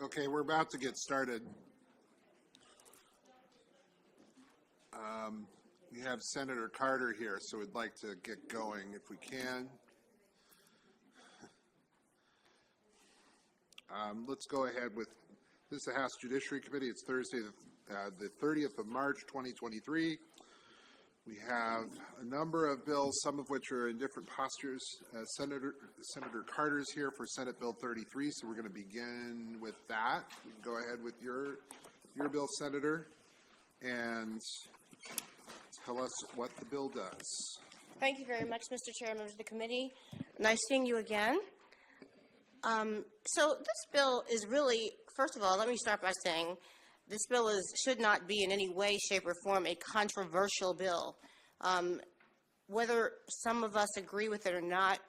Okay, we're about to get started. We have Senator Carter here, so we'd like to get going if we can. Let's go ahead with, this is the House Judiciary Committee. It's Thursday, the 30th of March, 2023. We have a number of bills, some of which are in different postures. Senator Carter's here for Senate Bill 33, so we're going to begin with that. You can go ahead with your bill, Senator, and tell us what the bill does. Thank you very much, Mr. Chair, members of the committee. Nice seeing you again. So this bill is really, first of all, let me start by saying this bill should not be in any way, shape, or form a controversial bill. Whether some of us agree with it or not,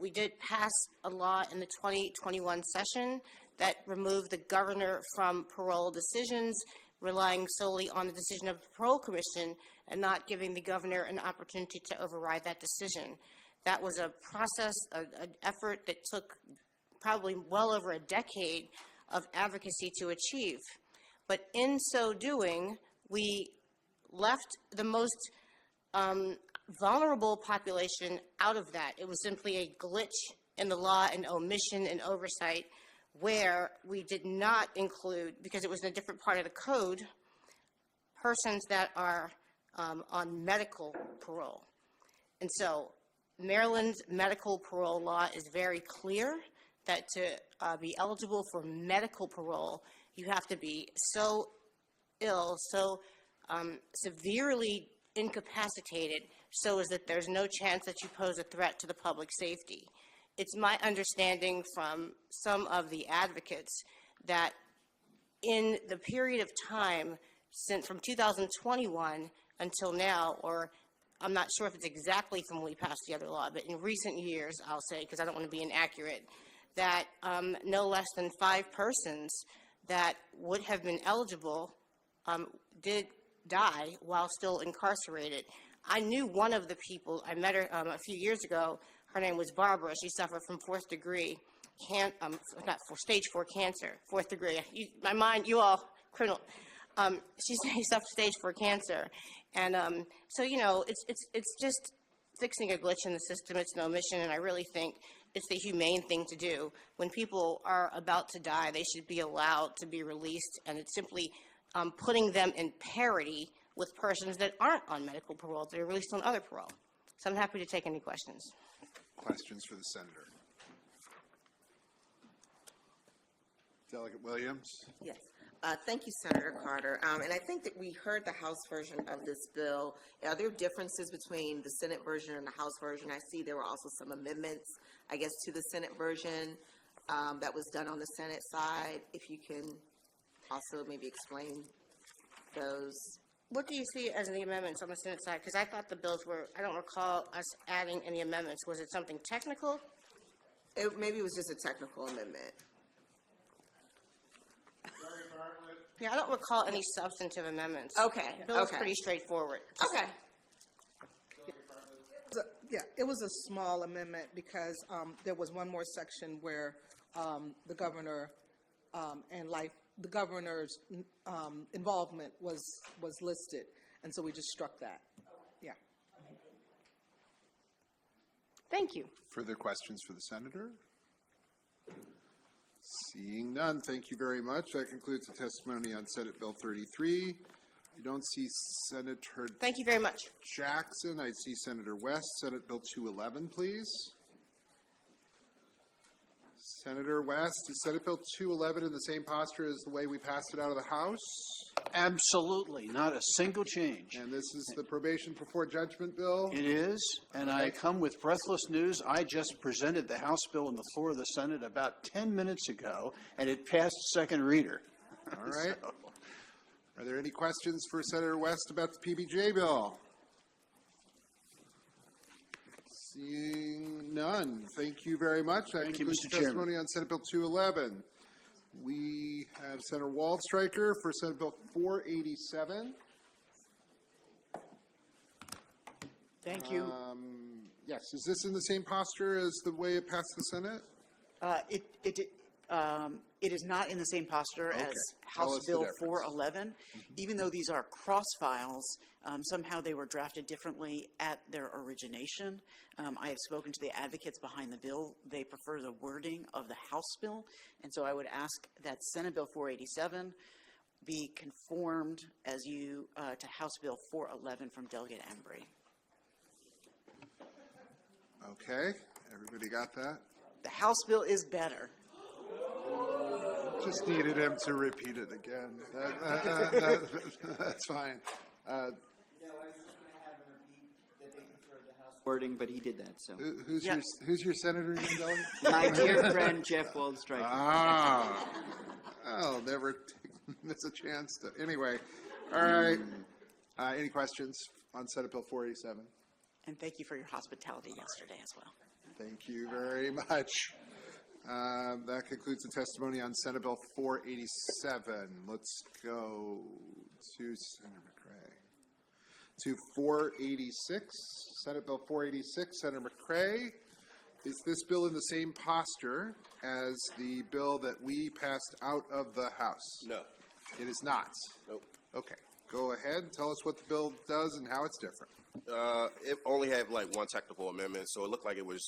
we did pass a law in the 2021 session that removed the governor from parole decisions, relying solely on the decision of the Parole Commission and not giving the governor an opportunity to override that decision. That was a process, an effort that took probably well over a decade of advocacy to achieve. But in so doing, we left the most vulnerable population out of that. It was simply a glitch in the law, an omission and oversight, where we did not include, because it was in a different part of the code, persons that are on medical parole. And so Maryland's medical parole law is very clear that to be eligible for medical parole, you have to be so ill, so severely incapacitated, so as that there's no chance that you pose a threat to the public safety. It's my understanding from some of the advocates that in the period of time since from 2021 until now, or I'm not sure if it's exactly from when we passed the other law, but in recent years, I'll say, because I don't want to be inaccurate, that no less than 5 persons that would have been eligible did die while still incarcerated. I knew one of the people. I met her a few years ago. Her name was Barbara. She suffered from 4th degree, stage 4 cancer, 4th degree. My mind, you all, criminal. She suffered stage 4 cancer. And so, you know, it's just fixing a glitch in the system. It's an omission, and I really think it's the humane thing to do. When people are about to die, they should be allowed to be released, and it's simply putting them in parity with persons that aren't on medical parole, that are released on other parole. So I'm happy to take any questions. Questions for the Senator? Delegate Williams? Yes. Thank you, Senator Carter. And I think that we heard the House version of this bill. Are there differences between the Senate version and the House version? I see there were also some amendments, I guess, to the Senate version that was done on the Senate side. If you can also maybe explain those. What do you see as the amendments on the Senate side? Because I thought the bills were, I don't recall us adding any amendments. Was it something technical? Maybe it was just a technical amendment. Yeah, I don't recall any substantive amendments. Okay. The bill was pretty straightforward. Okay. Yeah, it was a small amendment because there was one more section where the governor the governor's involvement was listed, and so we just struck that. Yeah. Thank you. Further questions for the Senator? Seeing none, thank you very much. That concludes the testimony on Senate Bill 33. I don't see Senator Thank you very much. Jackson. I see Senator West. Senate Bill 211, please. Senator West, is Senate Bill 211 in the same posture as the way we passed it out of the House? Absolutely, not a single change. And this is the probation before judgment bill? It is, and I come with breathless news. I just presented the House bill on the floor of the Senate about 10 minutes ago, and it passed second reader. All right. So. Are there any questions for Senator West about the PBJ bill? Seeing none, thank you very much. That concludes the testimony on Senate Bill 211. We have Senator Waldstreicher for Senate Bill 487. Thank you. Yes, is this in the same posture as the way it passed the Senate? It is not in the same posture Okay. as Tell House us the Bill difference. 411. Even though these are cross files, somehow they were drafted differently at their origination. I have spoken to the advocates behind the bill. They prefer the wording of the House bill. And so I would ask that Senate Bill 487 be conformed as to House Bill 411 from Delegate Embry. Okay, everybody got that? The House bill is better. Just needed him to repeat it again. That's fine. Wording, but he did that, so. Who's Yeah. who's your senator again, Delegate? My dear friend Jeff Waldstreicher. Ah, I'll never miss a chance to. Anyway, all right. Any questions on Senate Bill 487? And thank you for your hospitality yesterday as well. Thank you very much. That concludes the testimony on Senate Bill 487. Let's go to Senator McCray. To 486, Senate Bill 486, Senator McCray. Is this bill in the same posture as the bill that we passed out of the House? No. It is not. Nope. Okay. Go ahead. Tell us what the bill does and how it's different. It only had like one technical amendment, so it looked like it was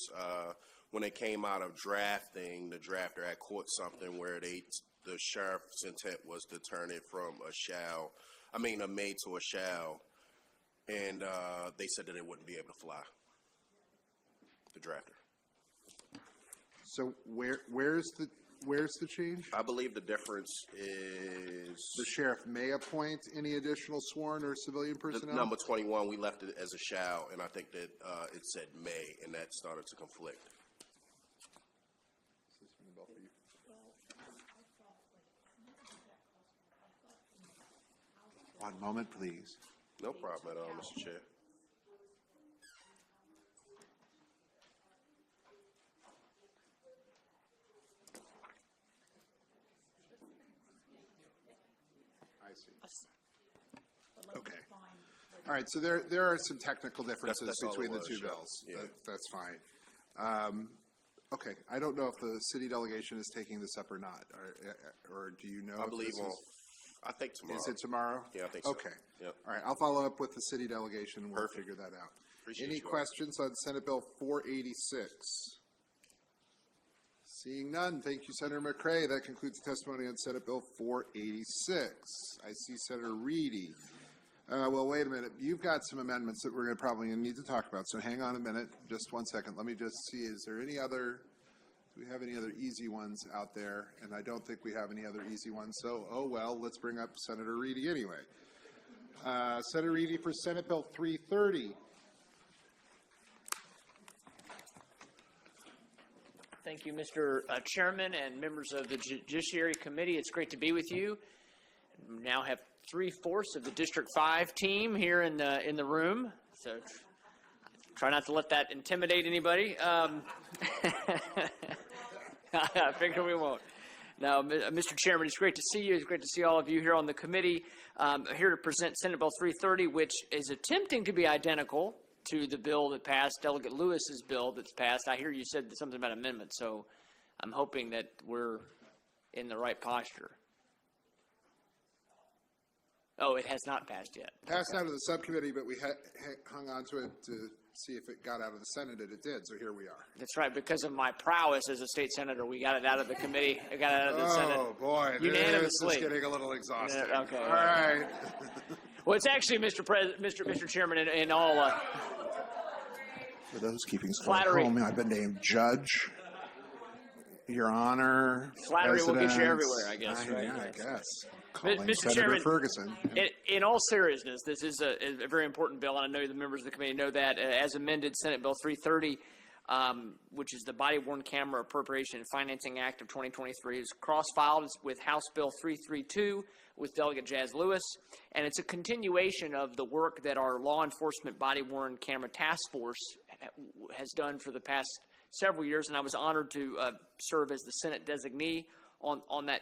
when they came out of drafting, the drafter had caught something where the sheriff's intent was to turn it from a may to a shall, and they said that it wouldn't be able to fly. The drafter. So where's the change? I believe the difference is The sheriff may appoint any additional sworn or civilian personnel? number 21. We left it as a shall, and I think that it said may, and that started to conflict. One moment, please. No problem at all, Mr. Chair. I see. Okay. All right, so there are some technical differences That's all between it the was, two yeah. bills. Yeah. That's fine. Okay, I don't know if the city delegation is taking this up or not, or do you know? I if believe this on, is- I think tomorrow. Is it tomorrow? Yeah, I think so. Okay. Yep. All right, I'll follow up with the city delegation, and we'll Perfect. figure that out. Appreciate Any you all. questions on Senate Bill 486? Seeing none, thank you, Senator McCray. That concludes the testimony on Senate Bill 486. I see Senator Reedy. Well, wait a minute. You've got some amendments that we're probably going to need to talk about, so hang on a minute. Just 1 second. Let me just see, do we have any other easy ones out there? And I don't think we have any other easy ones, so, oh well, let's bring up Senator Reedy anyway. Senator Reedy for Senate Bill 330. Thank you, Mr. Chairman and members of the Judiciary Committee. It's great to be with you. We now have 3/4 of the District 5 team here in the room, so try not to let that intimidate anybody. I figure we won't. Now, Mr. Chairman, it's great to see you. It's great to see all of you here on the committee. Here to present Senate Bill 330, which is attempting to be identical to the bill that passed, Delegate Lewis's bill that's passed. I hear you said something about amendments, so I'm hoping that we're in the right posture. Oh, it has not passed yet. Passed out of the subcommittee, but we hung on to it to see if it got out of the Senate, and it did, so here we are. That's right. Because of my prowess as a state senator, we got it out of the committee. I got it out of the Senate. Oh, boy, this Unanimously. is getting a little exhausting. Yeah, okay. All right. Well, it's actually, Mr. Chairman, in all For those keeping score at Flattery. home, I've been named Judge, Your Honor, Flattery will get you President. everywhere, I guess, right? Yeah, I guess. Calling Mr. Senator Chairman, Ferguson. in all seriousness, this is a very important bill, and I know the members of the committee know that. As amended, Senate Bill 330, which is the Body-Worn Camera Appropriation and Financing Act of 2023, is cross-filed with House Bill 332 with Delegate Jazz Lewis, and it's a continuation of the work that our law enforcement body-worn camera task force has done for the past several years, and I was honored to serve as the Senate designee on that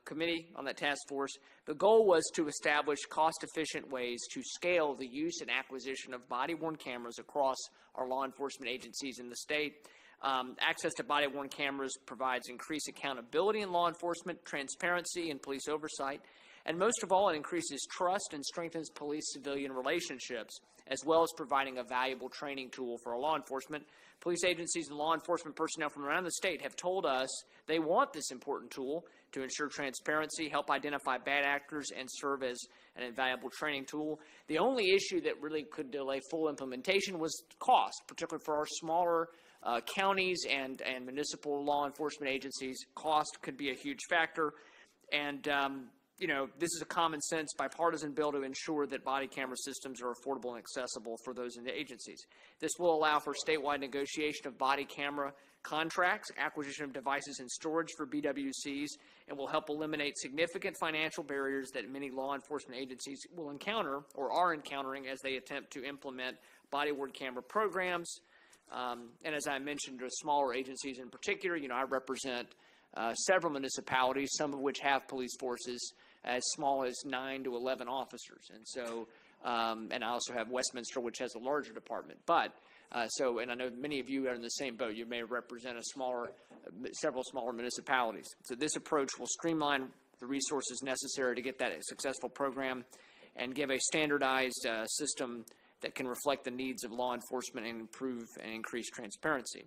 committee, on that task force. The goal was to establish cost-efficient ways to scale the use and acquisition of body-worn cameras across our law enforcement agencies in the state. Access to body-worn cameras provides increased accountability in law enforcement, transparency, and police oversight. And most of all, it increases trust and strengthens police-civilian relationships, as well as providing a valuable training tool for our law enforcement. Police agencies and law enforcement personnel from around the state have told us they want this important tool to ensure transparency, help identify bad actors, and serve as an invaluable training tool. The only issue that really could delay full implementation was cost, particularly for our smaller counties and municipal law enforcement agencies. Cost could be a huge factor. And this is a common sense bipartisan bill to ensure that body camera systems are affordable and accessible for those in the agencies. This will allow for statewide negotiation of body camera contracts, acquisition of devices and storage for BWCs, and will help eliminate significant financial barriers that many law enforcement agencies will encounter or are encountering as they attempt to implement body-worn camera programs. And as I mentioned, the smaller agencies in particular, I represent several municipalities, some of which have police forces as small as 9 to 11 officers. And so, and I also have Westminster, which has a larger department. But, and I know many of you are in the same boat. You may represent several smaller municipalities. So this approach will streamline the resources necessary to get that successful program and give a standardized system that can reflect the needs of law enforcement and improve and increase transparency.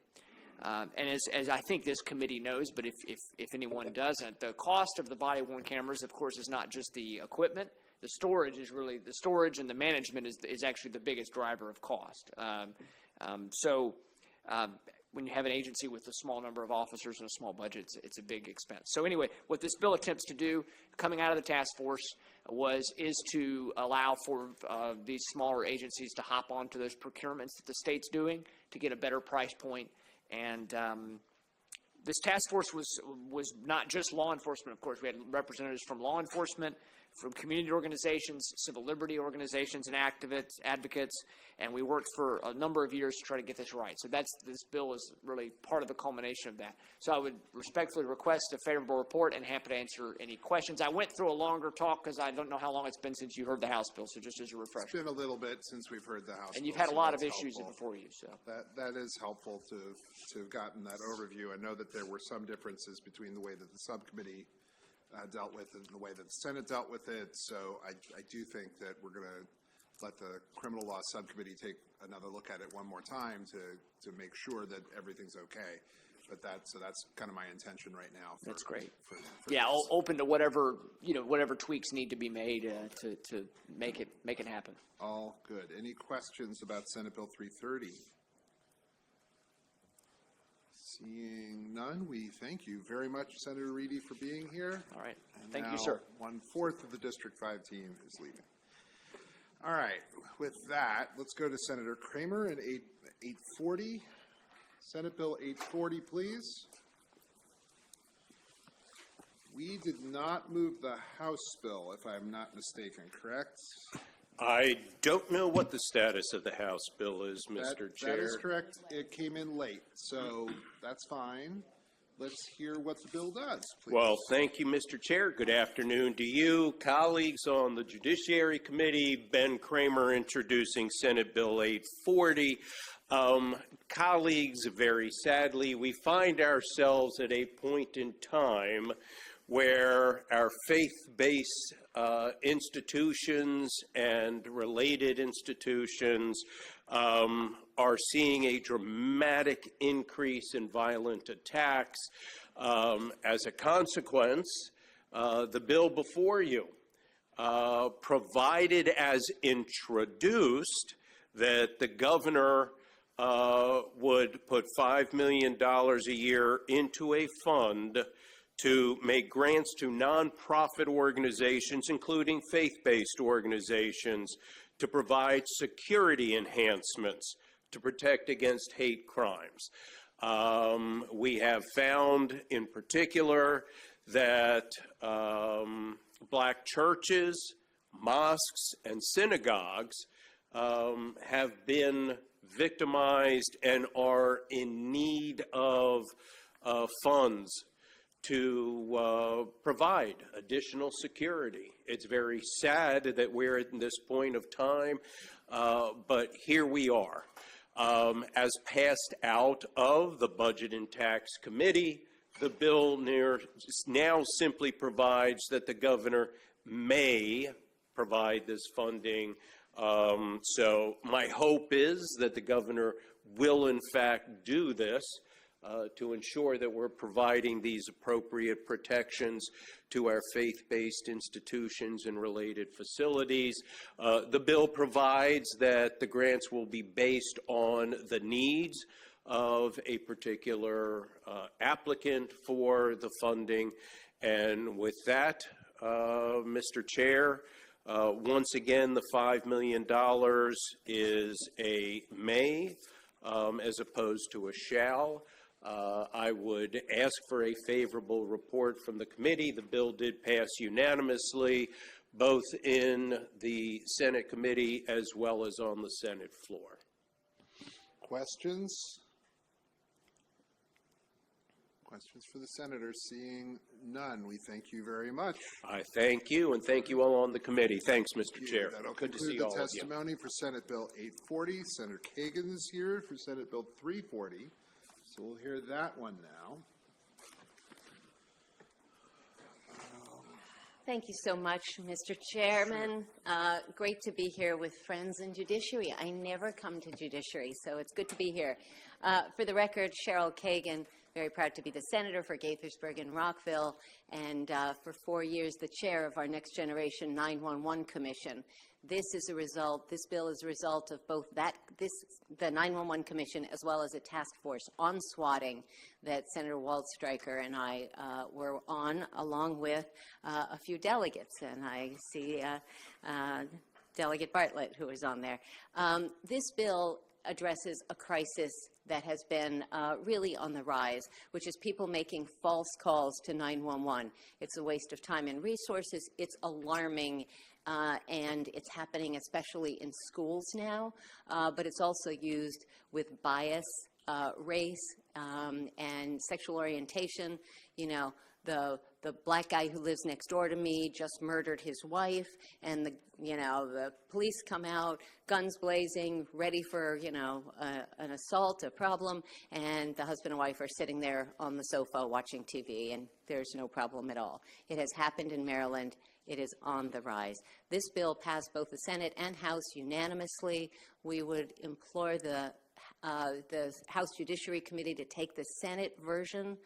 And as I think this committee knows, but if anyone doesn't, the cost of the body-worn cameras, of course, is not just the equipment. The storage is really, the storage and the management is actually the biggest driver of cost. When you have an agency with a small number of officers and a small budget, it's a big expense. So anyway, what this bill attempts to do, coming out of the task force, is to allow for these smaller agencies to hop onto those procurements that the state's doing to get a better price point. And this task force was not just law enforcement, of course. We had representatives from law enforcement, from community organizations, civil liberty organizations, and advocates, and we worked for a number of years to try to get this right. So this bill is really part of the culmination of that. So I would respectfully request a favorable report and happy to answer any questions. I went through a longer talk because I don't know how long it's been since you heard the House bill, so just as a refresher. It's been a little bit since we've heard the House bill. And you've had a lot of that's issues helpful. before you, so. That is helpful to have gotten that overview. I know that there were some differences between the way that the subcommittee dealt with it and the way that the Senate dealt with it. So I do think that we're going to let the criminal law subcommittee take another look at it one more time to make sure that everything's okay. But that's kind of my intention right now. That's great. For Yeah, this. open to whatever tweaks need to be made to make it happen. All good. Any questions about Senate Bill 330? Seeing none, we thank you very much, Senator Reedy, for being here. All right. And Thank you, now sir. 1/4 of the District 5 team is leaving. All right. With that, let's go to Senator Kramer and 840. Senate Bill 840, please. We did not move the House bill, if I'm not mistaken, correct? I don't know what the status of the House bill is, Mr. Chair. That is correct. It came in late, so that's fine. Let's hear what the bill does, please. Well, thank you, Mr. Chair. Good afternoon to you, colleagues on the Judiciary Committee. Ben Kramer introducing Senate Bill 840. Colleagues, very sadly, we find ourselves at a point in time where our faith-based institutions and related institutions are seeing a dramatic increase in violent attacks. As a consequence, the bill before you provided as introduced that the governor would put $5 million a year into a fund to make grants to nonprofit organizations, including faith-based organizations, to provide security enhancements to protect against hate crimes. We have found, in particular, that black churches, mosques, and synagogues have been victimized and are in need of funds to provide additional security. It's very sad that we're at this point of time, but here we are. As passed out of the Budget and Tax Committee, the bill now simply provides that the governor may provide this funding. So my hope is that the governor will in fact do this to ensure that we're providing these appropriate protections to our faith-based institutions and related facilities. The bill provides that the grants will be based on the needs of a particular applicant for the funding. And with that, Mr. Chair, once again, the $5 million is a may as opposed to a shall. I would ask for a favorable report from the committee. The bill did pass unanimously, both in the Senate committee as well as on the Senate floor. Questions? Questions for the senator? Seeing none, we thank you very much. I thank you, and thank you all on the committee. Thanks, Mr. Chair. That'll Good to conclude see the all of you. testimony for Senate Bill 840. Senator Kagan is here for Senate Bill 340. So we'll hear that one now. Thank you so much, Mr. Chairman. Great to be here with friends in Judiciary. I never come to Judiciary, so it's good to be here. For the record, Cheryl Kagan, very proud to be the senator for Gaithersburg and Rockville, and for 4 years the chair of our Next Generation 911 Commission. This bill is a result of both the 911 Commission as well as a task force on swatting that Senator Waldstreicher and I were on, along with a few delegates, and I see Delegate Bartlett, who is on there. This bill addresses a crisis that has been really on the rise, which is people making false calls to 911. It's a waste of time and resources. It's alarming, and it's happening especially in schools now, but it's also used with bias, race, and sexual orientation. You know, the black guy who lives next door to me just murdered his wife, and the police come out, guns blazing, ready for an assault, a problem, and the husband and wife are sitting there on the sofa watching TV, and there's no problem at all. It has happened in Maryland. It is on the rise. This bill passed both the Senate and House unanimously. We would implore the House Judiciary Committee to take the Senate version.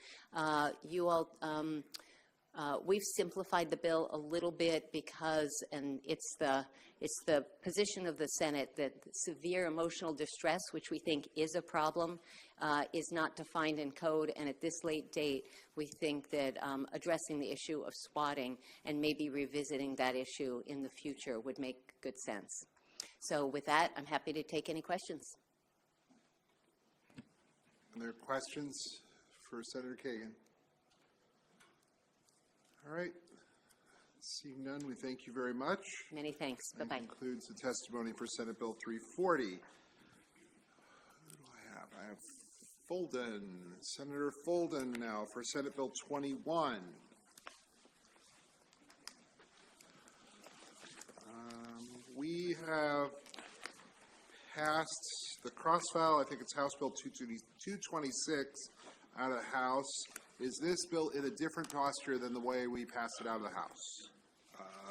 We've simplified the bill a little bit because, and it's the position of the Senate that severe emotional distress, which we think is a problem, is not defined in code. And at this late date, we think that addressing the issue of swatting and maybe revisiting that issue in the future would make good sense. So with that, I'm happy to take any questions. Are there questions for Senator Kagan? All right. Seeing none, we thank you very much. Many thanks. Bye-bye. That concludes the testimony for Senate Bill 340. Who do I have? I have Fulden. Senator Fulden now for Senate Bill 21. We have passed the cross-file, I think it's House Bill 226 out of the House. Is this bill in a different posture than the way we passed it out of the House?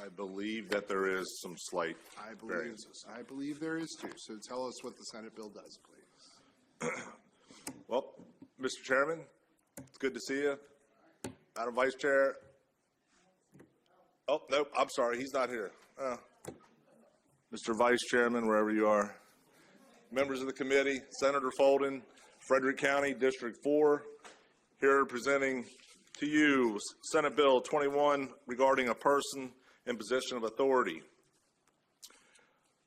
I believe that there is some slight variances. I believe there is too. So tell us what the Senate bill does, please. Well, Mr. Chairman, it's good to see you. Madam Vice Chair. Oh, nope, I'm sorry, he's not here. Mr. Vice Chairman, wherever you are. Members of the committee, Senator Fulden, Frederick County, District 4, here presenting to you Senate Bill 21 regarding a person in position of authority.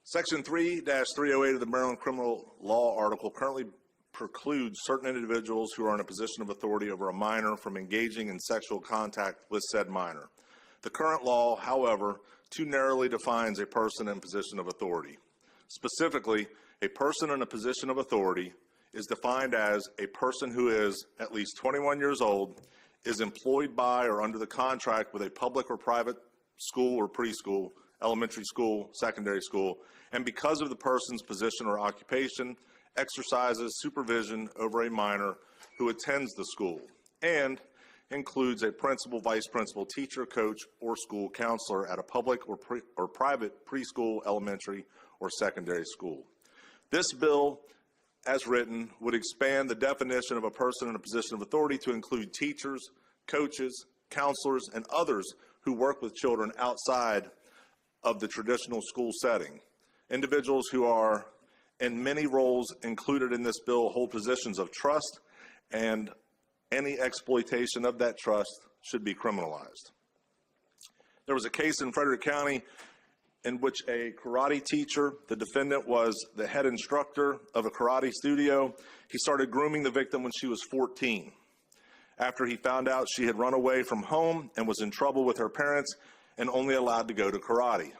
Section 3-308 of the Maryland Criminal Law article currently precludes certain individuals who are in a position of authority over a minor from engaging in sexual contact with said minor. The current law, however, too narrowly defines a person in position of authority. Specifically, a person in a position of authority is defined as a person who is at least 21 years old, is employed by or under the contract with a public or private school or preschool, elementary school, secondary school, and because of the person's position or occupation, exercises supervision over a minor who attends the school, and includes a principal, vice principal, teacher, coach, or school counselor at a public or private preschool, elementary, or secondary school. This bill, as written, would expand the definition of a person in a position of authority to include teachers, coaches, counselors, and others who work with children outside of the traditional school setting. Individuals who are in many roles included in this bill hold positions of trust, and any exploitation of that trust should be criminalized. There was a case in Frederick County in which a karate teacher, the defendant was the head instructor of a karate studio. He started grooming the victim when she was 14. After he found out she had run away from home and was in trouble with her parents and only allowed to go to karate.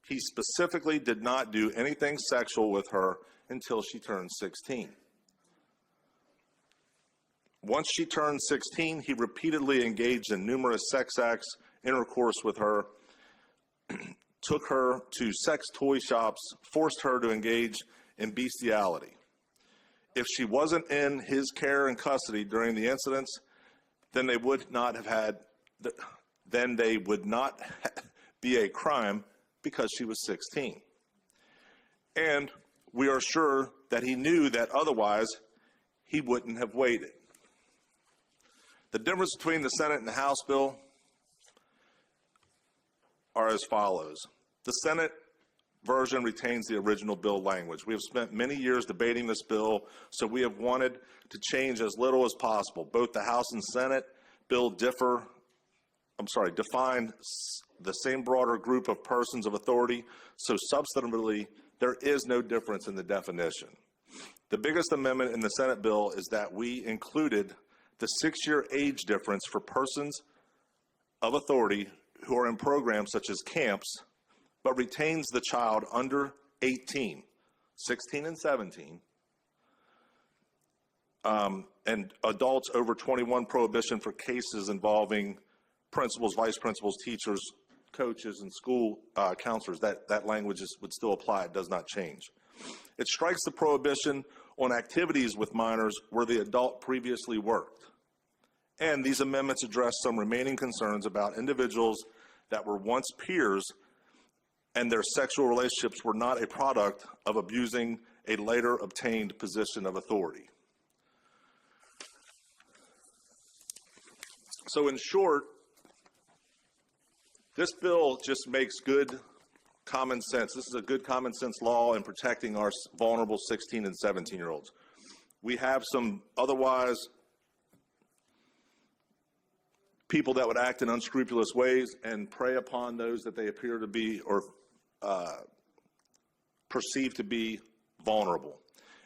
He specifically did not do anything sexual with her until she turned 16. Once she turned 16, he repeatedly engaged in numerous sex acts, intercourse with her, took her to sex toy shops, forced her to engage in bestiality. If she wasn't in his care and custody during the incidents, then they would not be a crime because she was 16. And we are sure that he knew that otherwise he wouldn't have waited. The difference between the Senate and the House bill are as follows. The Senate version retains the original bill language. We have spent many years debating this bill, so we have wanted to change as little as possible. Both the House and Senate bill define the same broader group of persons of authority, so substantively, there is no difference in the definition. The biggest amendment in the Senate bill is that we included the 6-year age difference for persons of authority who are in programs such as camps, but retains the child under 18, 16 and 17, and adults over 21 prohibition for cases involving principals, vice principals, teachers, coaches, and school counselors. That language would still apply. It does not change. It strikes the prohibition on activities with minors where the adult previously worked. And these amendments address some remaining concerns about individuals that were once peers and their sexual relationships were not a product of abusing a later obtained position of authority. So in short, this bill just makes good common sense. This is a good common sense law in protecting our vulnerable 16 and 17-year-olds. We have some otherwise people that would act in unscrupulous ways and prey upon those that they appear to be or perceived to be vulnerable.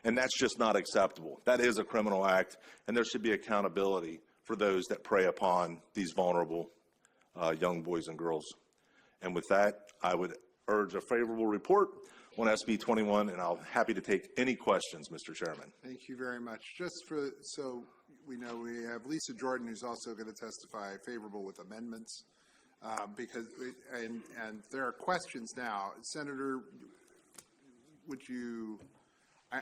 And that's just not acceptable. That is a criminal act, and there should be accountability for those that prey upon these vulnerable young boys and girls. And with that, I would urge a favorable report on SB 21, and I'm happy to take any questions, Mr. Chairman. Thank you very much. Just so we know, we have Lisa Jordan, who's also going to testify favorable with amendments, and there are questions now. Senator, would you?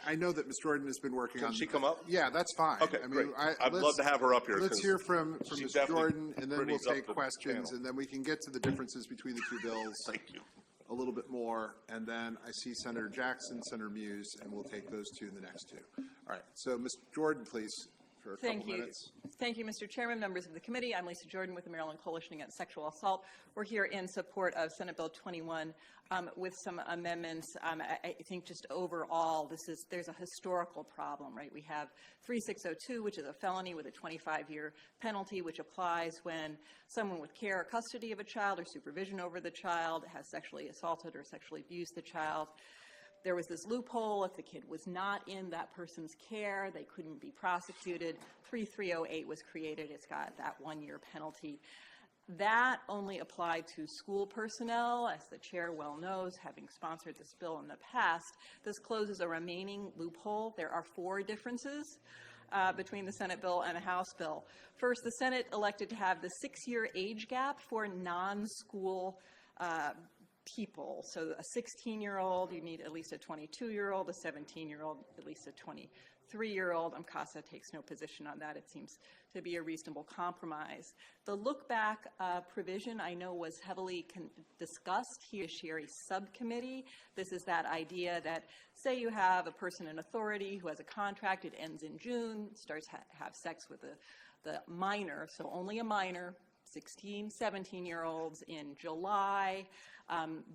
I know that Ms. Jordan has been working on. Can she come up? Yeah, that's fine. Okay, great. I'd love to have her up here. Let's hear from Ms. Jordan, and then we'll pretties up take the questions, panel. and then we can get to the differences between the two bills. Thank you. A little bit more, and then I see Senator Jackson, Senator Muse, and we'll take those two in the next two. All right, so Ms. Jordan, please, for a couple minutes. Thank you, Mr. Chairman, members of the committee. I'm Lisa Jordan with the Maryland Coalition Against Sexual Assault. We're here in support of Senate Bill 21 with some amendments. I think just overall, there's a historical problem, right? We have 3602, which is a felony with a 25-year penalty, which applies when someone with care or custody of a child or supervision over the child has sexually assaulted or sexually abused the child. There was this loophole. If the kid was not in that person's care, they couldn't be prosecuted. 3308 was created. It's got that 1-year penalty. That only applied to school personnel. As the chair well knows, having sponsored this bill in the past, this closes a remaining loophole. There are 4 differences between the Senate bill and the House bill. First, the Senate elected to have the 6-year age gap for non-school people. So a 16-year-old, you need at least a 22-year-old, a 17-year-old, at least a 23-year-old. CASA takes no position on that. It seems to be a reasonable compromise. The look-back provision, I know, was heavily discussed here in the Judiciary Subcommittee. This is that idea that, say you have a person in authority who has a contract, it ends in June, starts have sex with the minor, so only a minor, 16, 17-year-olds in July.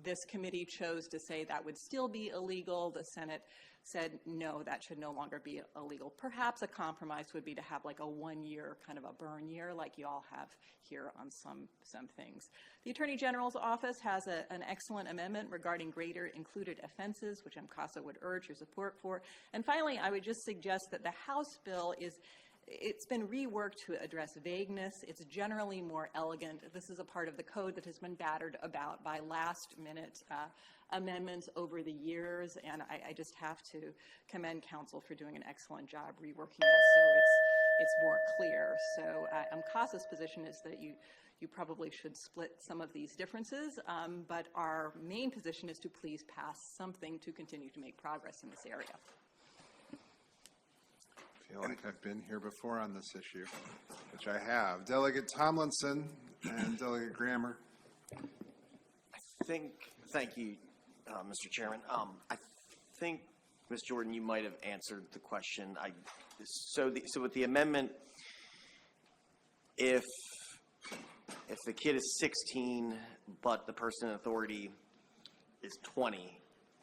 This committee chose to say that would still be illegal. The Senate said, no, that should no longer be illegal. Perhaps a compromise would be to have like a 1-year, kind of a burn year, like you all have here on some things. The Attorney General's office has an excellent amendment regarding greater included offenses, which CASA would urge your support for. And finally, I would just suggest that the House bill it's been reworked to address vagueness. It's generally more elegant. This is a part of the code that has been battered about by last-minute amendments over the years, and I just have to commend counsel for doing an excellent job reworking it so it's more clear. So CASA's position is that you probably should split some of these differences, but our main position is to please pass something to continue to make progress in this area. I feel like I've been here before on this issue, which I have. Delegate Tomlinson and Delegate Grammer. Thank you, Mr. Chairman. I think, Ms. Jordan, you might have answered the question. So with the amendment, if the kid is 16 but the person in authority is 20,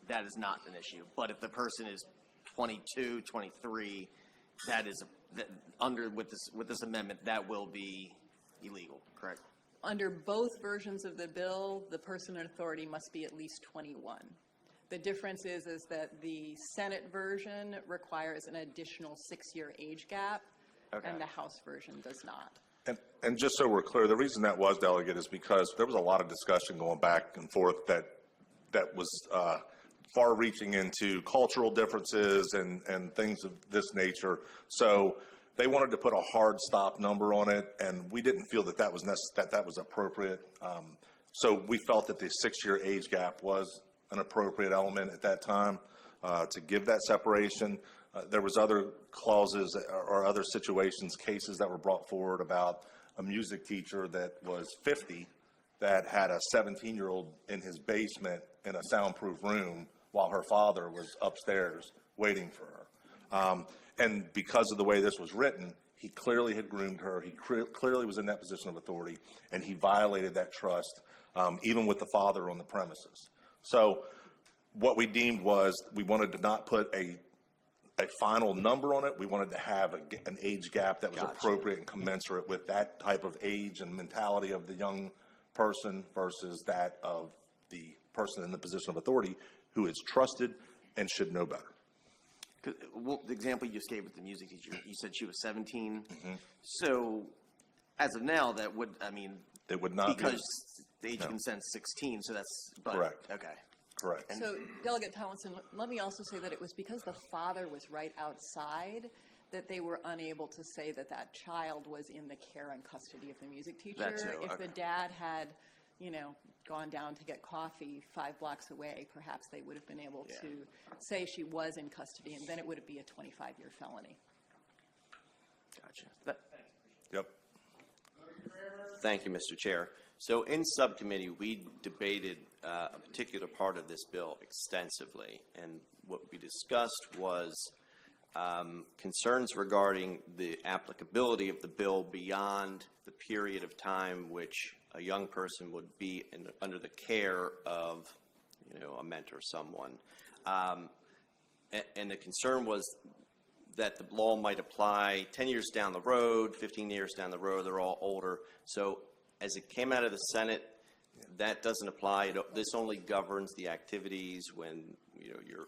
that is not an issue. But if the person is 22, 23, with this amendment, that will be illegal, correct? Under both versions of the bill, the person in authority must be at least 21. The difference is that the Senate version requires an additional 6-year age gap, and the House version does not. And just so we're clear, the reason that was, Delegate, is because there was a lot of discussion going back and forth that was far-reaching into cultural differences and things of this nature. So they wanted to put a hard stop number on it, and we didn't feel that that was appropriate. So we felt that the 6-year age gap was an appropriate element at that time to give that separation. There was other clauses or other situations, cases that were brought forward about a music teacher that was 50 that had a 17-year-old in his basement in a soundproof room while her father was upstairs waiting for her. And because of the way this was written, he clearly had groomed her. He clearly was in that position of authority, and he violated that trust, even with the father on the premises. So what we deemed was we wanted to not put a final number on it. We wanted to have an age gap that was appropriate and commensurate with that type of age and mentality of the young person versus that of the person in the position of authority who is trusted and should know better. Well, the example you just gave with the music teacher, you said she was 17. Mm-hmm. So as of now, that would, it would not because the age of consent is 16, so that's, correct. Okay. Correct. So, Delegate Tomlinson, let me also say that it was because the father was right outside that they were unable to say that that child was in the care and custody of the music teacher. That too, If okay. the dad had, gone down to get coffee 5 blocks away, perhaps they would have been able to say she was in custody, and then it would be a 25-year felony. Gotcha. Yep. Thank you, Mr. Chair. So in subcommittee, we debated a particular part of this bill extensively, and what we discussed was concerns regarding the applicability of the bill beyond the period of time which a young person would be under the care of, a mentor, someone. And the concern was that the law might apply 10 years down the road, 15 years down the road, they're all older. So as it came out of the Senate, that doesn't apply. This only governs the activities when,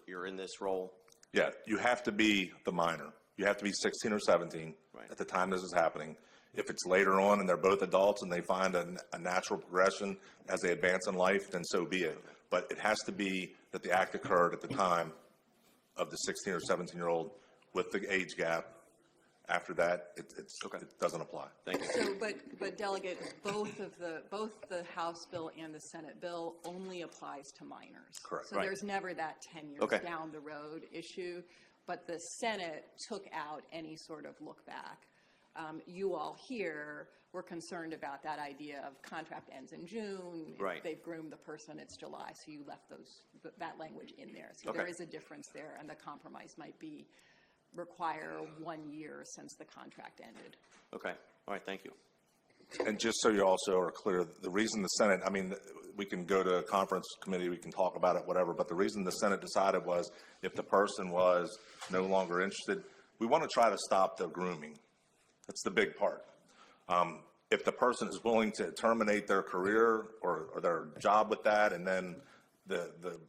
you're in this role. Yeah, you have to be the minor. You have to be 16 or 17 at the time this is happening. If it's later on and they're both adults and they find a natural progression as they advance in life, then so be it. But it has to be that the act occurred at the time of the 16 or 17-year-old with the age gap After that, it doesn't apply. Thank you. So, but Delegate, both the House bill and the Senate bill only applies to minors. Correct. So Right. there's never that 10 years Okay. down the road issue, but the Senate took out any sort of look back. You all here were concerned about that idea of contract ends in June. If Right. they've groomed the person, it's July, so you left that language in there. So Okay. there is a difference there, and the compromise might be require 1 year since the contract ended. Okay, all right, thank you. And just so you also are clear, the reason the Senate, I mean, we can go to a conference committee, we can talk about it, whatever, but the reason the Senate decided was if the person was no longer interested, we want to try to stop the grooming. That's the big part. If the person is willing to terminate their career or their job with that, and then the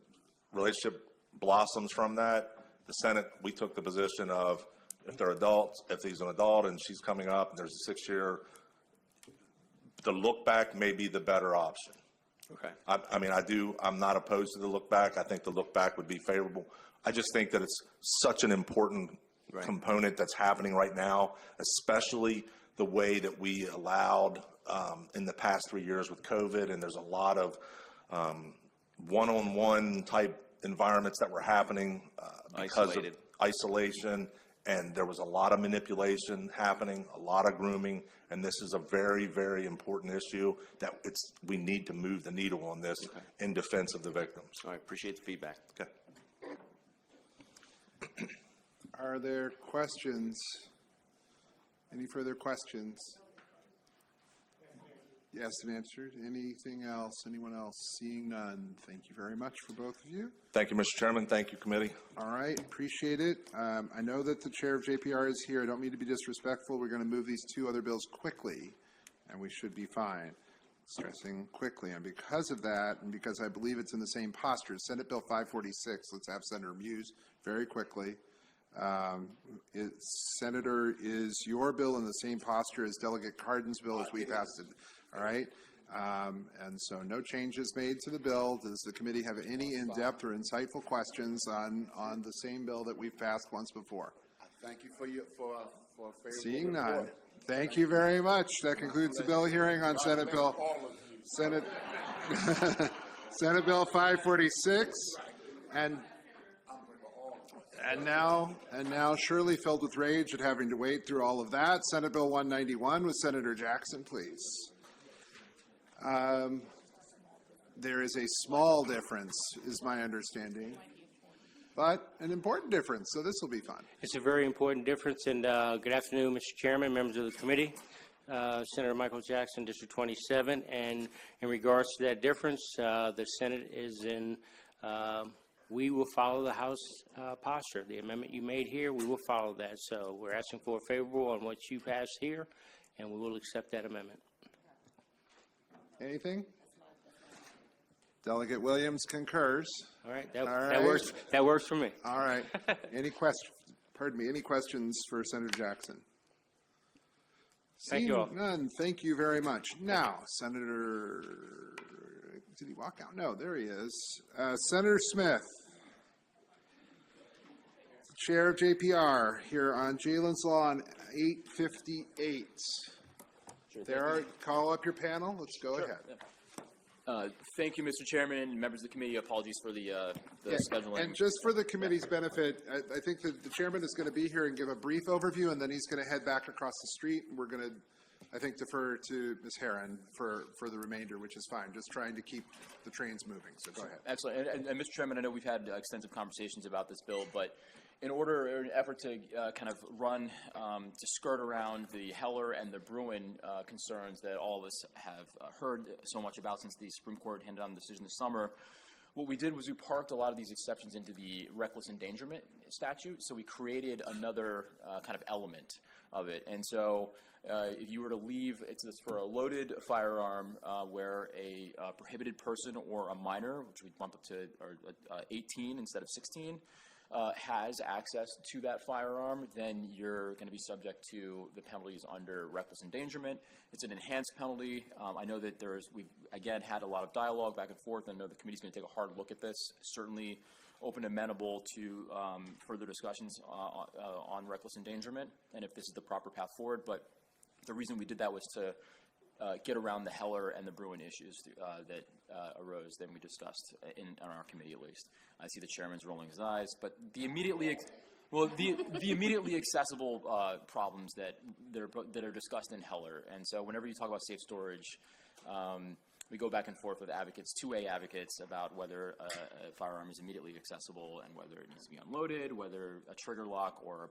relationship blossoms from that, the Senate, we took the position of if they're adults, if he's an adult and she's coming up and there's a 6-year, the look back may be the better option. Okay. I mean, I'm not opposed to the look back. I think the look back would be favorable. I just think that it's such an important component that's happening right now, especially the way that we allowed in the past 3 years with COVID, and there's a lot of one-on-one type environments that were happening because of isolation, and there was a lot of manipulation happening, a lot of grooming, and this is a very, very important issue that we need to move the needle on this in defense of the victims. All right, appreciate the feedback. Okay. Are there questions? Any further questions? Yes, and answered. Anything else? Anyone else? Seeing none. Thank you very much for both of you. Thank you, Mr. Chairman. Thank you, committee. All right, appreciate it. I know that the chair of JPR is here. I don't mean to be disrespectful. We're going to move these two other bills quickly, and we should be fine. Stressing quickly. And because of that, and because I believe it's in the same posture, Senate Bill 546, let's have Senator Muse very quickly. Senator, is your bill in the same posture as Delegate Cardin's bill as we passed it? All right. And so no changes made to the bill. Does the committee have any in-depth or insightful questions on the same bill that we've passed once before? Thank you for a favorable Seeing none. report. Thank you very much. That concludes the bill hearing on Senate Bill. Senate Bill 546. And now surely filled with rage at having to wait through all of that, Senate Bill 191 with Senator Jackson, please. There is a small difference, is my understanding, but an important difference, so this will be fun. It's a very important difference, and good afternoon, Mr. Chairman, members of the committee. Senator Michael Jackson, District 27, and in regards to that difference, the Senate is in, we will follow the House posture. The amendment you made here, we will follow that. So we're asking for a favorable on what you passed here, and we will accept that amendment. Anything? Delegate Williams concurs. All right, that works for me. All right. Any questions? Pardon me. Any questions for Senator Jackson? Thank you all. None. Thank you very much. Now, Senator, did he walk out? No, there he is. Senator Smith, Chair of JPR, here on Jalen's Law on 858. Call up your panel. Let's go ahead. Thank you, Mr. Chairman, members of the committee. Apologies for the scheduling. And just for the committee's benefit, I think that the chairman is going to be here and give a brief overview, and then he's going to head back across the street. And we're going to, I think, defer to Ms. Herron for the remainder, which is fine. Just trying to keep the trains moving. So go ahead. Excellent. And Mr. Chairman, I know we've had extensive conversations about this bill, but in an effort to kind of run, to skirt around the Heller and the Bruin concerns that all of us have heard so much about since the Supreme Court handed down the decision this summer, what we did was we parked a lot of these exceptions into the reckless endangerment statute. So we created another kind of element of it. And so if you were to leave, it's for a loaded firearm where a prohibited person or a minor, which we bumped up to 18 instead of 16, has access to that firearm, then you're going to be subject to the penalties under reckless endangerment. It's an enhanced penalty. I know that we've again had a lot of dialogue back and forth. I know the committee's going to take a hard look at this. Certainly open and amenable to further discussions on reckless endangerment and if this is the proper path forward. But the reason we did that was to get around the Heller and the Bruin issues that arose that we discussed on our committee, at least. I see the chairman's rolling his eyes, but the immediately accessible problems that are discussed in Heller. And so whenever you talk about safe storage, we go back and forth with advocates, 2A advocates, about whether a firearm is immediately accessible and whether it needs to be unloaded, whether a trigger lock or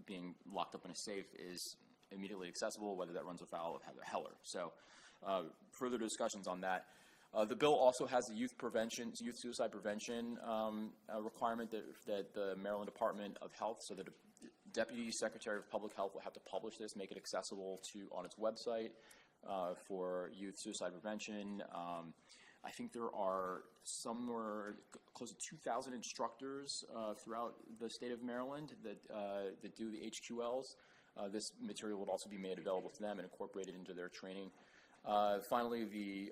being locked up in a safe is immediately accessible, whether that runs afoul of Heller. So further discussions on that. The bill also has the youth suicide prevention requirement that the Maryland Department of Health, so the Deputy Secretary of Public Health will have to publish this, make it accessible on its website for youth suicide prevention. I think there are somewhere close to 2,000 instructors throughout the state of Maryland that do the HQLs. This material would also be made available to them and incorporated into their training. Finally, the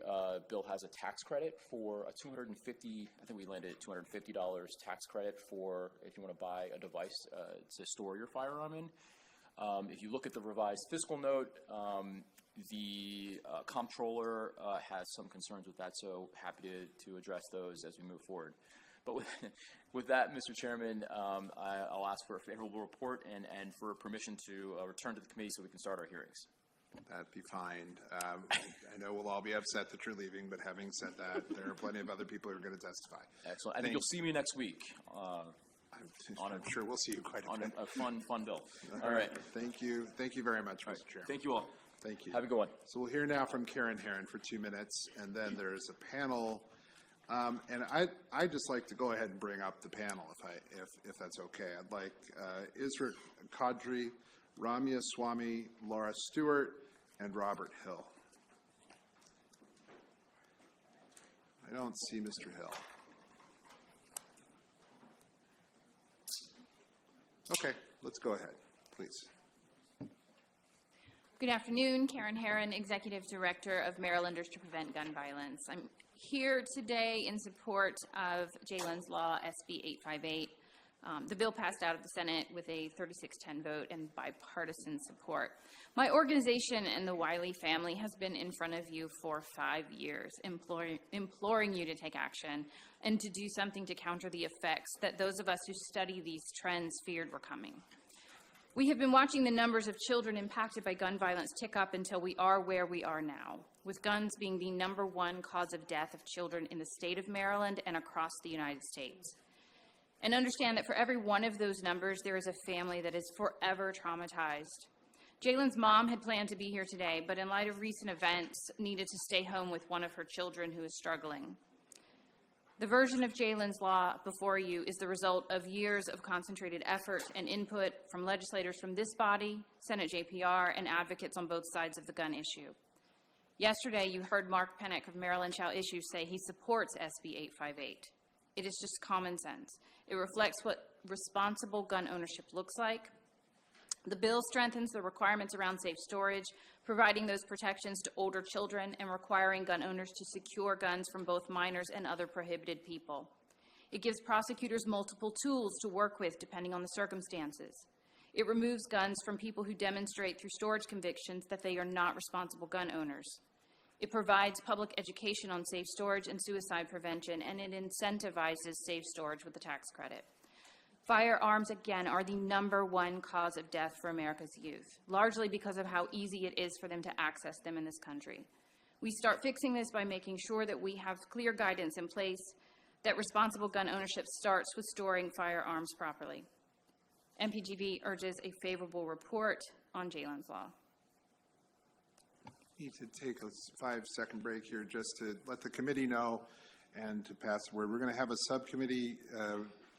bill has a tax credit for a $250, I think we landed at $250 tax credit for if you want to buy a device to store your firearm in. If you look at the revised fiscal note, the comptroller has some concerns with that, so happy to address those as we move forward. But with that, Mr. Chairman, I'll ask for a favorable report and for permission to return to the committee so we can start our hearings. That'd be fine. I know we'll all be upset that you're leaving, but having said that, there are plenty of other people who are going to testify. Excellent. I think you'll see me next week. I'm sure we'll see you quite a bit. On a fun bill. All right. Thank you. Thank you very much, Mr. Chair. Thank you all. Thank you. Have a good one. So we'll hear now from Karen Herron for 2 minutes, and then there's a panel. And I'd just like to go ahead and bring up the panel, if that's okay. I'd like Isra Kadri, Ramya Swamy, Laura Stewart, and Robert Hill. I don't see Mr. Hill. Okay, let's go ahead, please. Good afternoon. Karen Herron, Executive Director of Marylanders to Prevent Gun Violence. I'm here today in support of Jalen's Law, SB 858. The bill passed out of the Senate with a 36-10 vote and bipartisan support. My organization and the Wiley family has been in front of you for 5 years, imploring you to take action and to do something to counter the effects that those of us who study these trends feared were coming. We have been watching the numbers of children impacted by gun violence tick up until we are where we are now, with guns being the #1 cause of death of children in the state of Maryland and across the United States. And understand that for every one of those numbers, there is a family that is forever traumatized. Jalen's mom had planned to be here today, but in light of recent events, needed to stay home with one of her children who is struggling. The version of Jalen's Law before you is the result of years of concentrated effort and input from legislators from this body, Senate JPR, and advocates on both sides of the gun issue. Yesterday, you heard Mark Pennock of Maryland Shall Issue say he supports SB 858. It is just common sense. It reflects what responsible gun ownership looks like. The bill strengthens the requirements around safe storage, providing those protections to older children and requiring gun owners to secure guns from both minors and other prohibited people. It gives prosecutors multiple tools to work with depending on the circumstances. It removes guns from people who demonstrate through storage convictions that they are not responsible gun owners. It provides public education on safe storage and suicide prevention, and it incentivizes safe storage with the tax credit. Firearms, again, are the #1 cause of death for America's youth, largely because of how easy it is for them to access them in this country. We start fixing this by making sure that we have clear guidance in place, that responsible gun ownership starts with storing firearms properly. MPGB urges a favorable report on Jalen's Law. Need to take a 5-second break here just to let the committee know and to pass the word. We're going to have a subcommittee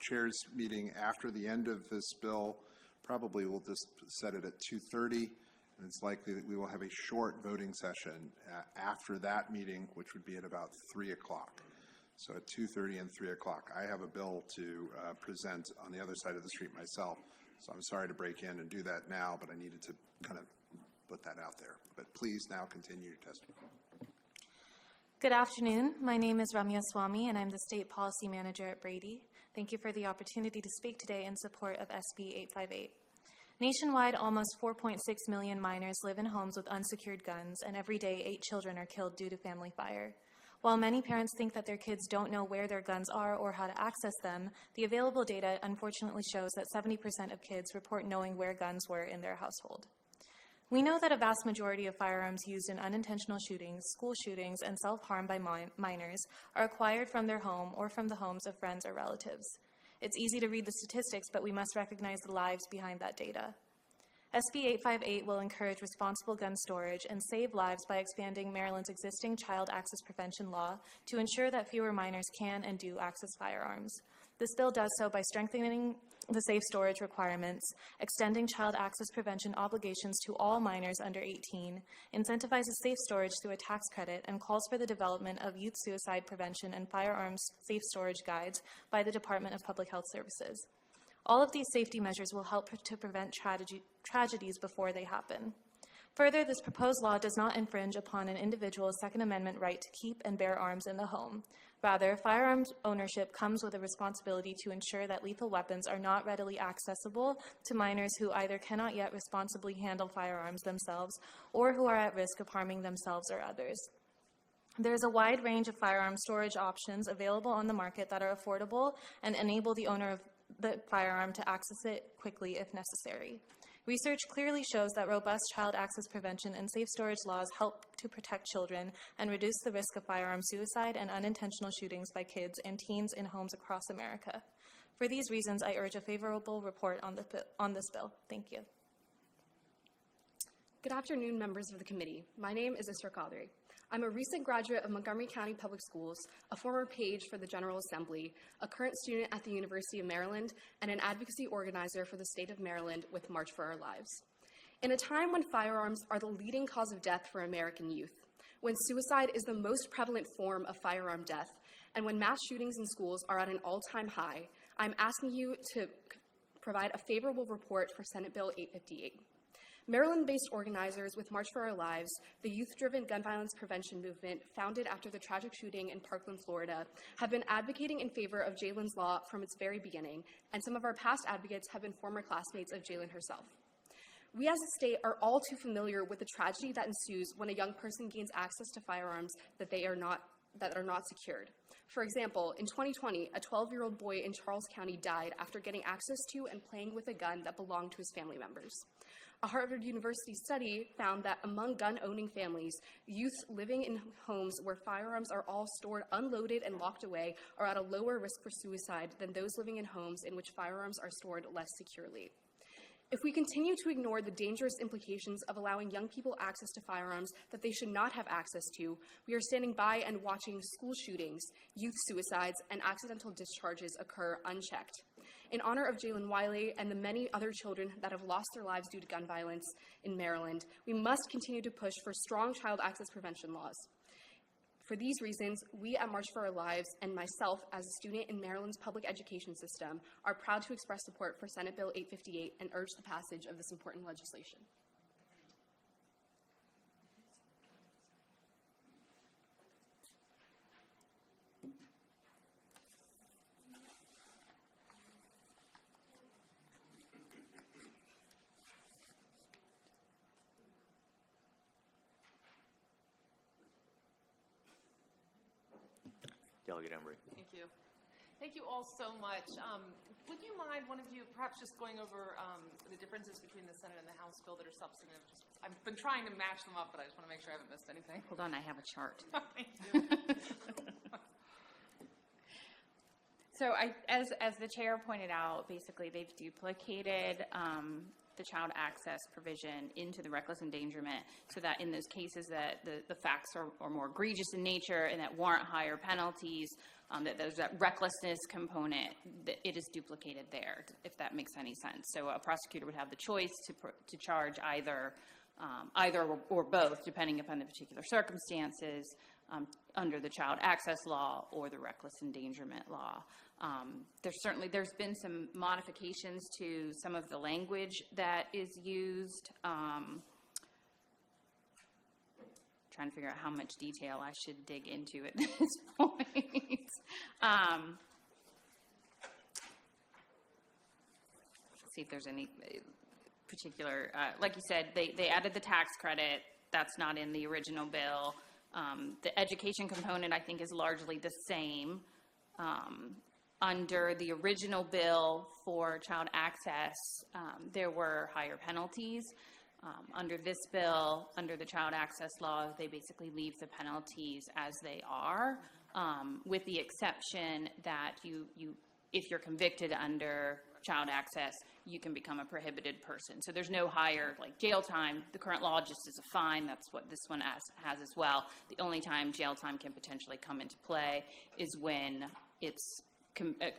chairs meeting after the end of this bill. Probably we'll just set it at 2:30, and it's likely that we will have a short voting session after that meeting, which would be at about 3 o'clock. So at 2:30 and 3 o'clock. I have a bill to present on the other side of the street myself, so I'm sorry to break in and do that now, but I needed to kind of put that out there. But please now continue your testimony. Good afternoon. My name is Ramya Swamy, and I'm the State Policy Manager at Brady. Thank you for the opportunity to speak today in support of SB 858. Nationwide, almost 4.6 million minors live in homes with unsecured guns, and every day 8 children are killed due to family fire. While many parents think that their kids don't know where their guns are or how to access them, the available data unfortunately shows that 70% of kids report knowing where guns were in their household. We know that a vast majority of firearms used in unintentional shootings, school shootings, and self-harm by minors are acquired from their home or from the homes of friends or relatives. It's easy to read the statistics, but we must recognize the lives behind that data. SB 858 will encourage responsible gun storage and save lives by expanding Maryland's existing child access prevention law to ensure that fewer minors can and do access firearms. This bill does so by strengthening the safe storage requirements, extending child access prevention obligations to all minors under 18, incentivizes safe storage through a tax credit, and calls for the development of youth suicide prevention and firearms safe storage guides by the Department of Public Health Services. All of these safety measures will help to prevent tragedies before they happen. Further, this proposed law does not infringe upon an individual's Second Amendment right to keep and bear arms in the home. Rather, firearms ownership comes with a responsibility to ensure that lethal weapons are not readily accessible to minors who either cannot yet responsibly handle firearms themselves or who are at risk of harming themselves or others. There is a wide range of firearm storage options available on the market that are affordable and enable the owner of the firearm to access it quickly if necessary. Research clearly shows that robust child access prevention and safe storage laws help to protect children and reduce the risk of firearm suicide and unintentional shootings by kids and teens in homes across America. For these reasons, I urge a favorable report on this bill. Thank you. Good afternoon, members of the committee. My name is Isra Qadri. I'm a recent graduate of Montgomery County Public Schools, a former page for the General Assembly, a current student at the University of Maryland, and an advocacy organizer for the state of Maryland with March for Our Lives. In a time when firearms are the leading cause of death for American youth, when suicide is the most prevalent form of firearm death, and when mass shootings in schools are at an all-time high, I'm asking you to provide a favorable report for Senate Bill 858. Maryland-based organizers with March for Our Lives, the youth-driven gun violence prevention movement founded after the tragic shooting in Parkland, Florida, have been advocating in favor of Jalen's law from its very beginning, and some of our past advocates have been former classmates of Jalen herself. We as a state are all too familiar with the tragedy that ensues when a young person gains access to firearms that are not secured. For example, in 2020, a 12-year-old boy in Charles County died after getting access to and playing with a gun that belonged to his family members. A Harvard University study found that among gun-owning families, youth living in homes where firearms are all stored unloaded and locked away are at a lower risk for suicide than those living in homes in which firearms are stored less securely. If we continue to ignore the dangerous implications of allowing young people access to firearms that they should not have access to, we are standing by and watching school shootings, youth suicides, and accidental discharges occur unchecked. In honor of Jalen Wiley and the many other children that have lost their lives due to gun violence in Maryland, we must continue to push for strong child access prevention laws. For these reasons, we at March for Our Lives and myself as a student in Maryland's public education system are proud to express support for Senate Bill 858 and urge the passage of this important legislation. Delegate Embry. Thank you. Thank you all so much. Would you mind, one of you, perhaps just going over the differences between the Senate and the House bill that are substantive? I've been trying to match them up, but I just want to make sure I haven't missed anything. Hold on, I have a chart. Thank you. So as the chair pointed out, basically they've duplicated the child access provision into the reckless endangerment so that in those cases that the facts are more egregious in nature and that warrant higher penalties, that there's that recklessness component, that it is duplicated there, if that makes any sense. So a prosecutor would have the choice to charge either or both, depending upon the particular circumstances. under the child access law or the reckless endangerment law. There's been some modifications to some of the language that is used. Trying to figure out how much detail I should dig into at this point. See if there's any particular, like you said, they added the tax credit. That's not in the original bill. The education component, I think, is largely the same. Under the original bill for child access, there were higher penalties. Under this bill, under the child access law, they basically leave the penalties as they are, with the exception that if you're convicted under child access, you can become a prohibited person. So there's no higher, like, jail time. The current law just is a fine. That's what this one has as well. The only time jail time can potentially come into play is when it's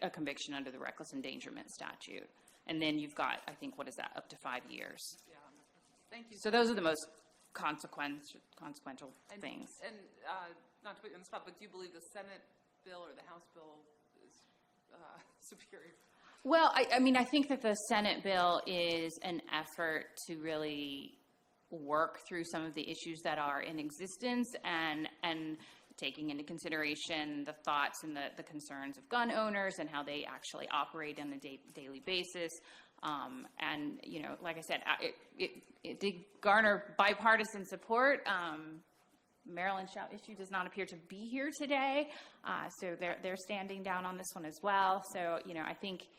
a conviction under the reckless endangerment statute. And then you've got, I think, what is that, up to 5 years. Yeah. Thank you. So those are the most consequential things. And not to put you on the spot, but do you believe the Senate bill or the House bill is superior? Well, I mean, I think that the Senate bill is an effort to really work through some of the issues that are in existence and taking into consideration the thoughts and the concerns of gun owners and how they actually operate on a daily basis. And, you know, like I said, it did garner bipartisan support. Maryland Shout Issue does not appear to be here today, so they're standing down on this one as well. So, you know, I think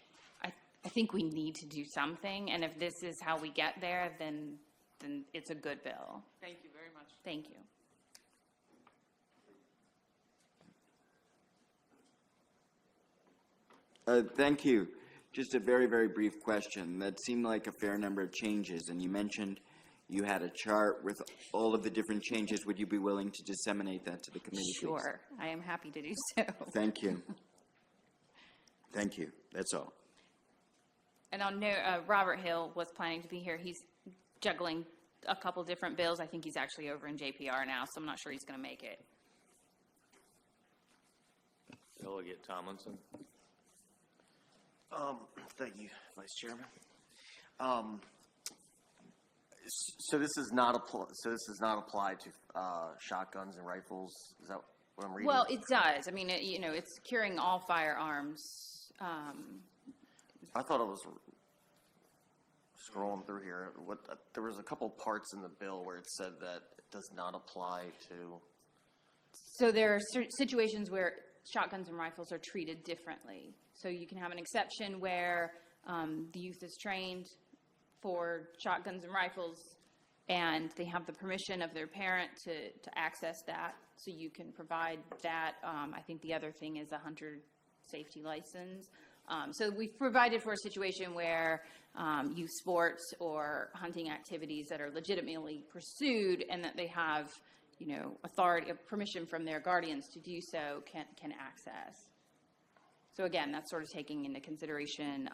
we need to do something, and if this is how we get there, then it's a good bill. Thank you very much. Thank you. Thank you. Just a very, very brief question. That seemed like a fair number of changes, and you mentioned you had a chart with all of the different changes. Would you be willing to disseminate that to the committee, please? Sure. I am happy to do so. Thank you. Thank you. That's all. And I'll note, Robert Hill was planning to be here. He's juggling a couple different bills. I think he's actually over in JPR now, so I'm not sure he's going to make it. Delegate Tomlinson. Thank you, Vice Chairman. So this is not applied to shotguns and rifles. Is that what I'm reading? Well, it does. I mean, you know, it's securing all firearms. I thought it was scrolling through here. There was a couple parts in the bill where it said that it does not apply to. So there are situations where shotguns and rifles are treated differently. So you can have an exception where the youth is trained for shotguns and rifles, and they have the permission of their parent to access that. So you can provide that. I think the other thing is a hunter safety license. So we've provided for a situation where youth sports or hunting activities that are legitimately pursued and that they have, you know, authority or permission from their guardians to do so can access. So again, that's sort of taking into consideration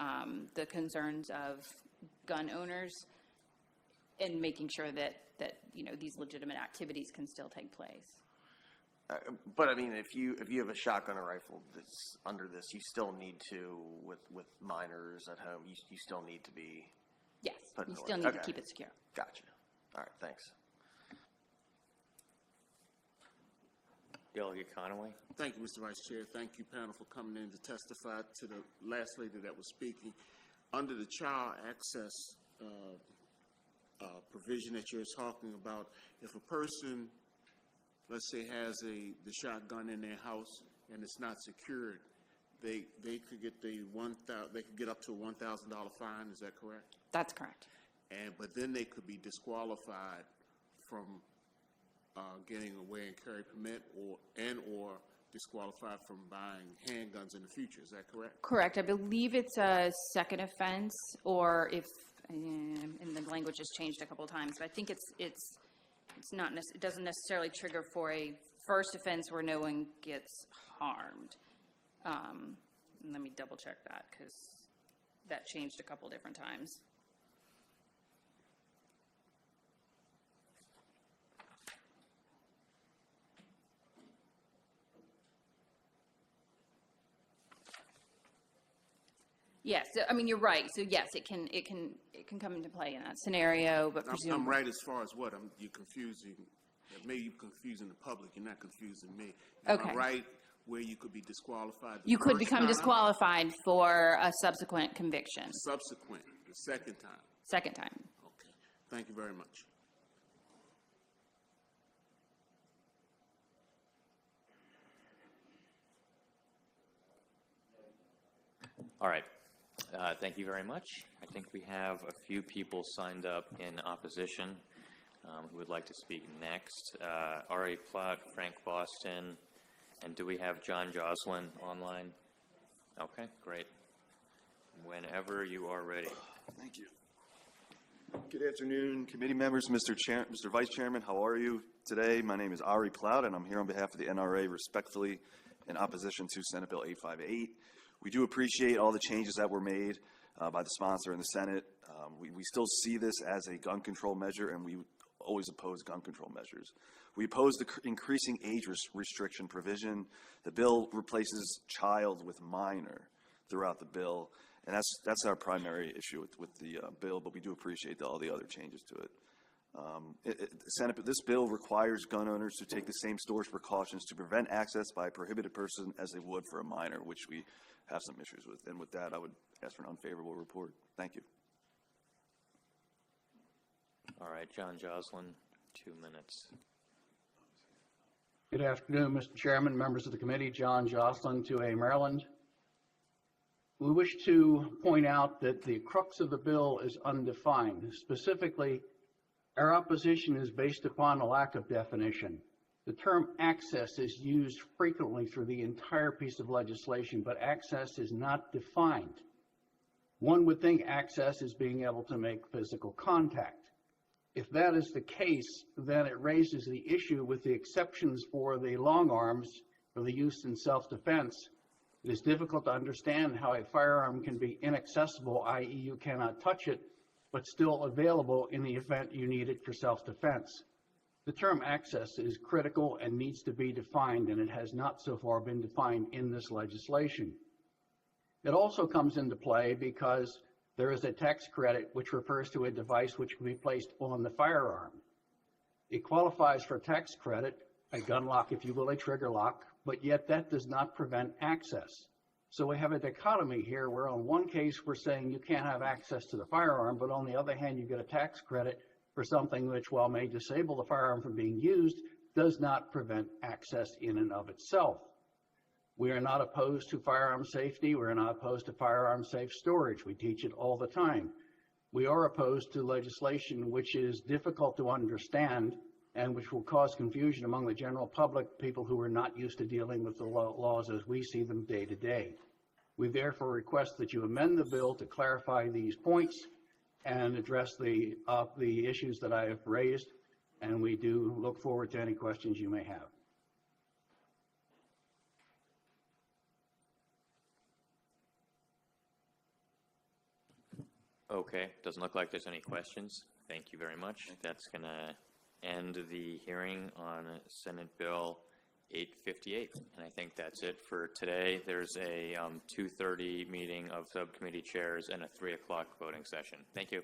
the concerns of gun owners and making sure that you know, these legitimate activities can still take place. But I mean, if you have a shotgun or rifle that's under this, you still need to, with minors at home, you still need to be. Yes, put in you order. still need Okay. to keep it secure. Gotcha. All right, thanks. Delegate Conaway. Thank you, Mr. Vice Chair. Thank you, panel, for coming in to testify to the last lady that was speaking. Under the child access provision that you're talking about, if a person, let's say, has the shotgun in their house and it's not secured, they could get they could get up to a $1,000 fine. Is that correct? That's correct. But then they could be disqualified from getting a wear and carry permit or disqualified from buying handguns in the future. Is that correct? Correct. I believe it's a second offense, or if and the language has changed a couple of times, but I think it's not it doesn't necessarily trigger for a first offense where no one gets harmed. Let me double check that because that changed a couple different times. Yes, so, I mean, you're right. So yes, it can come into play in that scenario, but I'm presumably. right as far as what? You're confusing, maybe you're confusing the public, you're not confusing me. Am Okay. I right where you could be disqualified? the You could first become time? disqualified for a subsequent conviction. Subsequent, the second time. Second time. Okay, thank you very much. All right. Thank you very much. I think we have a few people signed up in opposition who would like to speak next. Ari Platt, Frank Boston, and do we have John Joslin online? Okay, great. Whenever you are ready. Thank you. Good afternoon, committee members, Mr. Vice Chairman. How are you today? My name is Ari Cloud, and I'm here on behalf of the NRA, respectfully in opposition to Senate Bill 858. We do appreciate all the changes that were made by the sponsor in the Senate. We still see this as a gun control measure, and we always oppose gun control measures. We oppose the increasing age restriction provision. The bill replaces child with minor throughout the bill, and that's our primary issue with the bill, but we do appreciate all the other changes to it. This bill requires gun owners to take the same storage precautions to prevent access by a prohibited person as they would for a minor, which we have some issues with. And with that, I would ask for an unfavorable report. Thank you. All right, John Joslin, 2 minutes. Good afternoon, Mr. Chairman, members of the committee. John Joslin, 2A, Maryland. We wish to point out that the crux of the bill is undefined. Specifically, our opposition is based upon a lack of definition. The term access is used frequently through the entire piece of legislation, but access is not defined. One would think access is being able to make physical contact. If that is the case, then it raises the issue with the exceptions for the long arms for the use in self-defense. It is difficult to understand how a firearm can be inaccessible, i.e. you cannot touch it, but still available in the event you need it for self-defense. The term access is critical and needs to be defined, and it has not so far been defined in this legislation. It also comes into play because there is a tax credit which refers to a device which can be placed on the firearm. It qualifies for tax credit, a gun lock, if you will, a trigger lock, but yet that does not prevent access. So we have a dichotomy here where on one case we're saying you can't have access to the firearm, but on the other hand you get a tax credit for something which, while may disable the firearm from being used, does not prevent access in and of itself. We are not opposed to firearm safety. We are not opposed to firearm safe storage. We teach it all the time. We are opposed to legislation which is difficult to understand and which will cause confusion among the general public, people who are not used to dealing with the laws as we see them day to day. We therefore request that you amend the bill to clarify these points and address the issues that I have raised, and we do look forward to any questions you may have. Okay, doesn't look like there's any questions. Thank you very much. That's going to end the hearing on Senate Bill 858. And I think that's it for today. There's a 2:30 meeting of subcommittee chairs and a 3 o'clock voting session. Thank you.